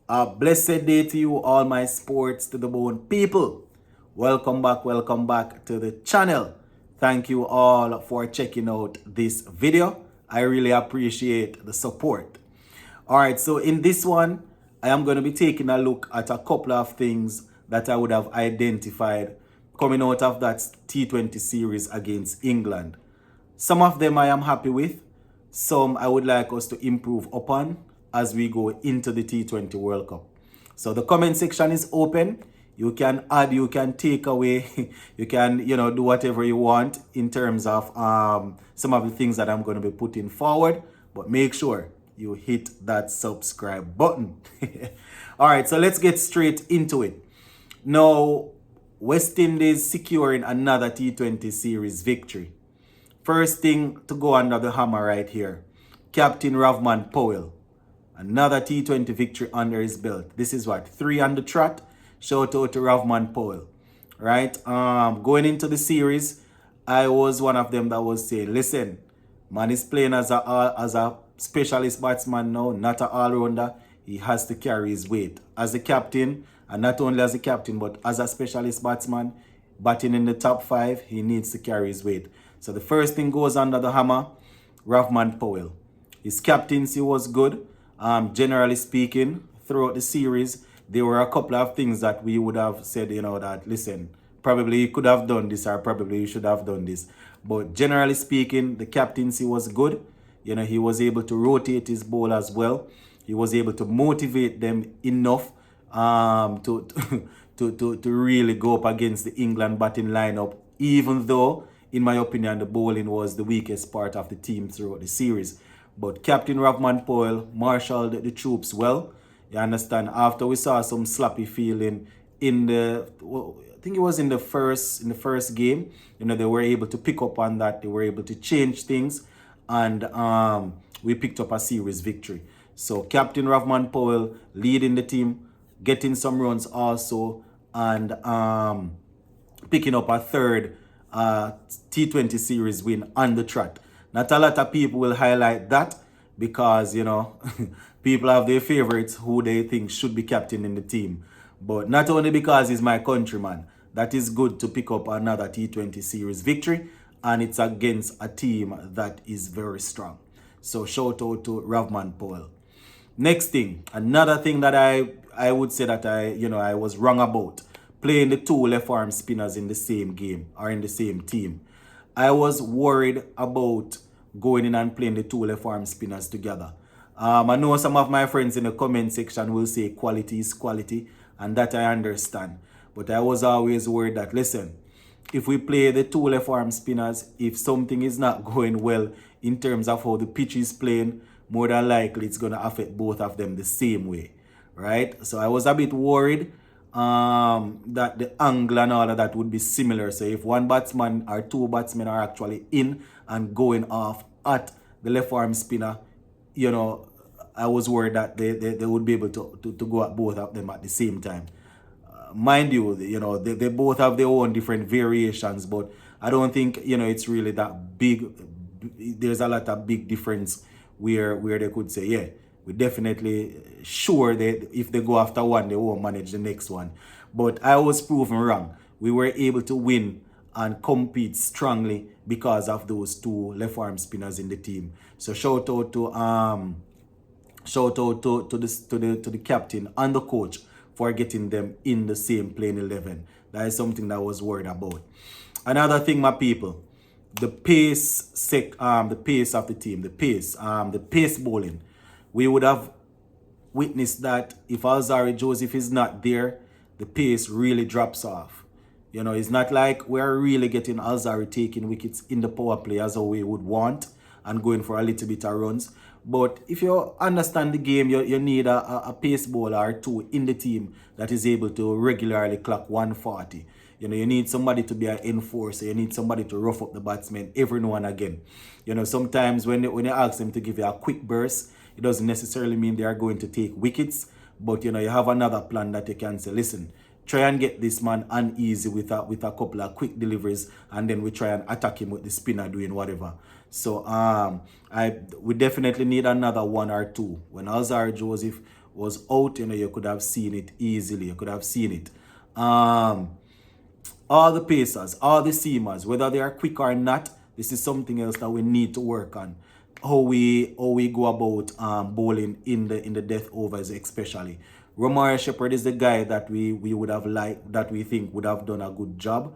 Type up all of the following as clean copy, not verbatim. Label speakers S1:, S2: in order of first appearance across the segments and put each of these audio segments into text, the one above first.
S1: A blessed day to you, all my sports to the bone people. Welcome back to the channel. Thank you all for checking out this video. I really appreciate the support. All right, so in this one, I am going to be taking a look at a couple of things that I would have identified coming out of that T20 series against England. Some of them I am happy with. Some I would like us to improve upon as we go into the T20 World Cup. So the comment section is open. You can add, you can take away, you can, do whatever you want in terms of some of the things that I'm going to be putting forward. But make sure you hit that subscribe button. All right, so let's get straight into it. Now, West Indies securing another T20 series victory. First thing to go under the hammer right here. Captain Ravman Powell. Another T20 victory under his belt. This is what? 3 on the trot. Shout out to Ravman Powell. Right? Going into the series, I was one of them that was saying, listen, man is playing as a specialist batsman now, not an all-rounder. He has to carry his weight. As a captain, and not only as a captain, but as a specialist batsman, batting in the top 5, he needs to carry his weight. So the first thing goes under the hammer, Ravman Powell. His captaincy was good. Generally speaking, throughout the series, there were a couple of things that we would have said, that, listen, probably you could have done this or probably you should have done this. But generally speaking, the captaincy was good. He was able to rotate his ball as well. He was able to motivate them enough to really go up against the England batting lineup, even though, in my opinion, the bowling was the weakest part of the team throughout the series. But Captain Ravman Powell marshaled the troops well. You understand? After we saw some sloppy feeling in I think it was in the first game, they were able to pick up on that. They were able to change things, and we picked up a series victory. So Captain Ravman Powell leading the team, getting some runs also, and picking up a third T20 series win on the trot. Not a lot of people will highlight that because, people have their favorites who they think should be captain in the team. But not only because he's my countryman, that is good to pick up another T20 series victory, and it's against a team that is very strong. So shout out to Ravman Powell. Next thing, another thing that I would say that I was wrong about, playing the 2 left arm spinners in the same game or in the same team. I was worried about going in and playing the 2 left arm spinners together. I know some of my friends in the comment section will say quality is quality, and that I understand. But I was always worried that, listen, if we play the 2 left arm spinners, if something is not going well in terms of how the pitch is playing, more than likely it's going to affect both of them the same way, right? So I was a bit worried that the angle and all of that would be similar. So if one batsman or 2 batsmen are actually in and going off at the left arm spinner, I was worried that they would be able to go at both of them at the same time. Mind you, they both have their own different variations, but I don't think, it's really that big. There's a lot of big difference where they could say, yeah, we're definitely sure that if they go after one, they won't manage the next one. But I was proven wrong. We were able to win and compete strongly because of those 2 left arm spinners in the team. So shout out to the captain and the coach for getting them in the same playing 11. That is something that I was worried about. Another thing, my people, the pace of the team, the pace bowling. We would have witnessed that if Alzarri Joseph is not there, the pace really drops off. It's not like we're really getting Alzarri taking wickets in the power play as we would want and going for a little bit of runs. But if you understand the game, you need a pace bowler or 2 in the team that is able to regularly clock 140. You need somebody to be an enforcer. You need somebody to rough up the batsmen every now and again. Sometimes when you ask them to give you a quick burst, it doesn't necessarily mean they are going to take wickets. But, you have another plan that you can say, listen, try and get this man uneasy with a couple of quick deliveries, and then we try and attack him with the spinner doing whatever. So we definitely need another 1 or 2. When Alzarri Joseph was out, you could have seen it easily. You could have seen it. All the pacers, all the seamers, whether they are quick or not, this is something else that we need to work on. How we go about bowling in the death overs, especially. Romare Shepherd is the guy that we would have liked, that we think would have done a good job.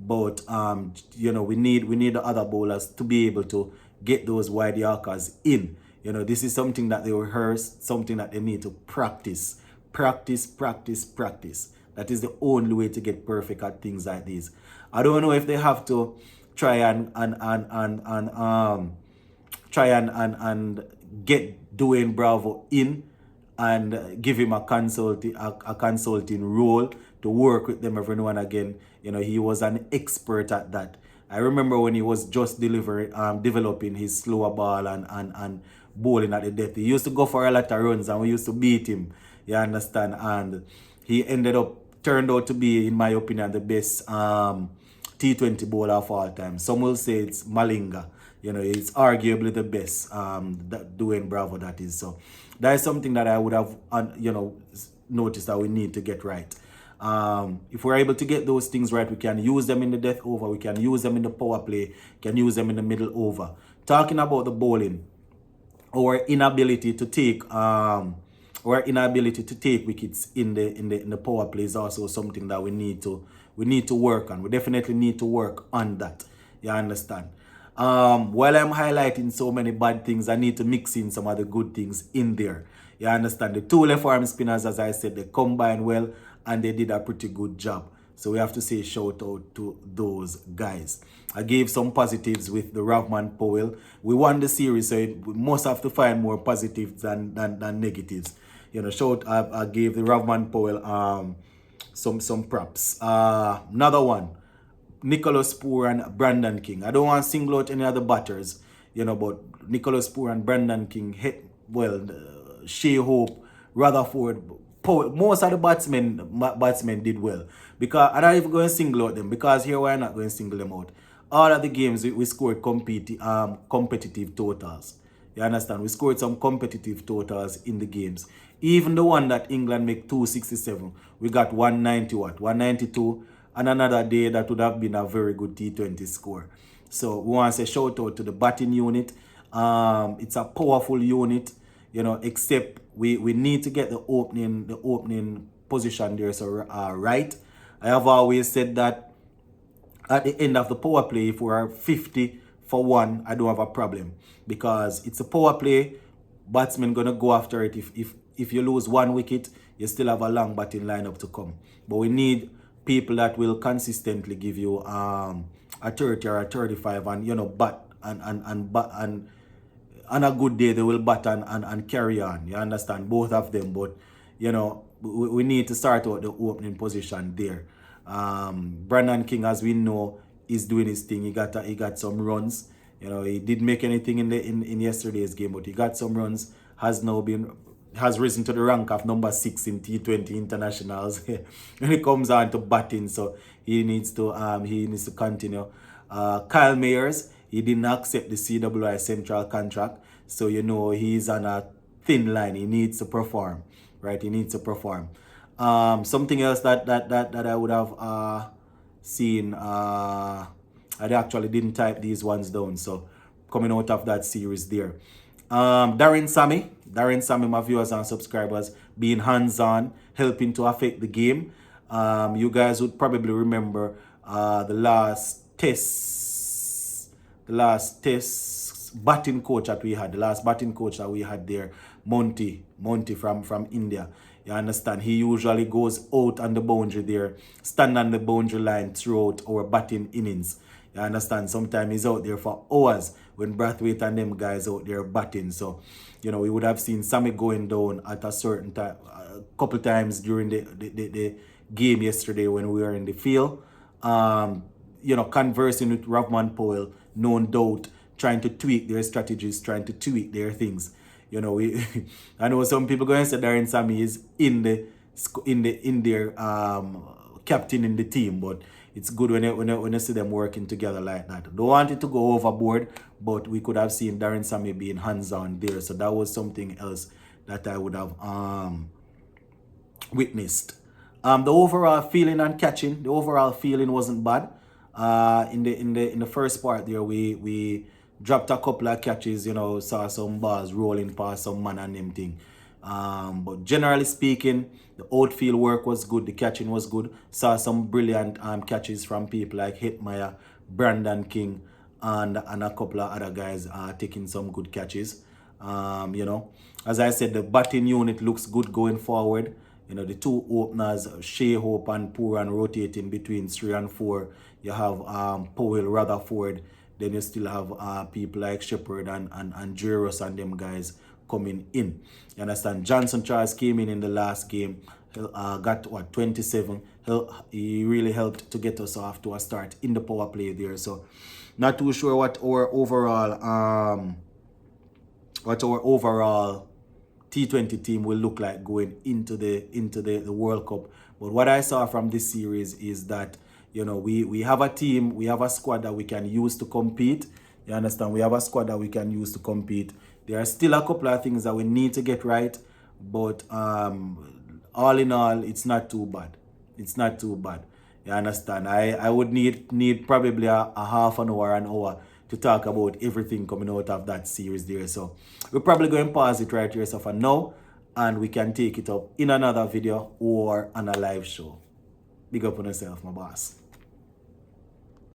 S1: But we need the other bowlers to be able to get those wide Yorkers in. This is something that they rehearse, something that they need to practice. Practice, practice, practice. That is the only way to get perfect at things like these. I don't know if they have to try and get Dwayne Bravo in and give him a consulting role to work with them every now and again. He was an expert at that. I remember when he was just developing his slower ball and bowling at the depth. He used to go for a lot of runs and we used to beat him. You understand? And he turned out to be, in my opinion, the best T20 bowler of all time. Some will say it's Malinga. It's arguably the best, Dwayne Bravo, that is. So that is something that I would have, noticed that we need to get right. If we're able to get those things right, we can use them in the death over, we can use them in the power play, can use them in the middle over. Talking about the bowling, our inability to take wickets in the power play is also something that we need to work on. We definitely need to work on that. You understand? While I'm highlighting so many bad things, I need to mix in some of the good things in there. You understand? The two left arm spinners, as I said, they combined well and they did a pretty good job. So we have to say shout out to those guys. I gave some positives with the Ravman Powell. We won the series, so we must have to find more positives than negatives. I gave the Ravman Powell some props. Another one, Nicholas Poor and Brandon King. I don't want to single out any other batters, but Nicholas Poor and Brandon King hit well. Shea Hope, Rutherford, Powell, most of the batsmen did well. Because I'm not even going to single out them, because here we're not going to single them out. All of the games we scored competitive totals. You understand? We scored some competitive totals in the games. Even the one that England make 267, we got 192, and another day that would have been a very good T20 score. So we want to say shout out to the batting unit. It's a powerful unit, except we need to get the opening position there right. I have always said that at the end of the power play, if we are 50 for 1, I don't have a problem, because it's a power play. Batsmen gonna go after it. If you lose 1 wicket, you still have a long batting lineup to come. But we need people that will consistently give you a 30 or a 35, and bat and on a good day they will bat and carry on. You understand? Both of them, but we need to start out the opening position there. Brandon King, as we know, is doing his thing. He got some runs. He didn't make anything in yesterday's game, but he got some runs. Has risen to the rank of number 6 in T20 internationals when it comes on to batting. So he needs to continue. Kyle Mayers, he didn't accept the CWI Central contract, so he's on a thin line. He needs to perform, right? He needs to perform. Something else that I would have seen. I actually didn't type these ones down, so coming out of that series there. Darren Sammy, my viewers and subscribers, being hands-on, helping to affect the game. You guys would probably remember the last test batting coach that we had, there, Monty from India. You understand? He usually goes out on the boundary there, stand on the boundary line throughout our batting innings. You understand? Sometimes he's out there for hours when Brathwaite and them guys out there batting. So, we would have seen Sammy going down at a certain time, a couple times during the game yesterday when we were in the field. Conversing with Ravman Powell, no doubt, trying to tweak their strategies, trying to tweak their things. I know some people going to say Darren Sammy is in their captain in the team, but it's good when you see them working together like that. Don't want it to go overboard, but we could have seen Darren Sammy being hands-on there. So that was something else that I would have witnessed. The overall feeling on catching, the overall feeling wasn't bad. In the first part there, we dropped a couple of catches, saw some balls rolling past some man and them thing. But generally speaking, the outfield work was good, the catching was good. Saw some brilliant catches from people like Hitmeyer, Brandon King, and a couple of other guys taking some good catches. As I said, the batting unit looks good going forward. The two openers, Shea Hope and Pooran, rotating between 3 and 4. You have Powell, Rutherford. Then you still have people like Shepard and Jairus and them guys coming in. You understand? Johnson Charles came in the last game. Got 27. He really helped to get us off to a start in the power play there. So not too sure what our overall T20 team will look like going into the World Cup. But what I saw from this series is that we have a team, we have a squad that we can use to compete. You understand? We have a squad that we can use to compete. There are still a couple of things that we need to get right, but all in all, it's not too bad. It's not too bad. You understand? I would need probably a half an hour to talk about everything coming out of that series there. So we're probably going to pause it right here so for now, and we can take it up in another video or on a live show. Big up on yourself, my boss.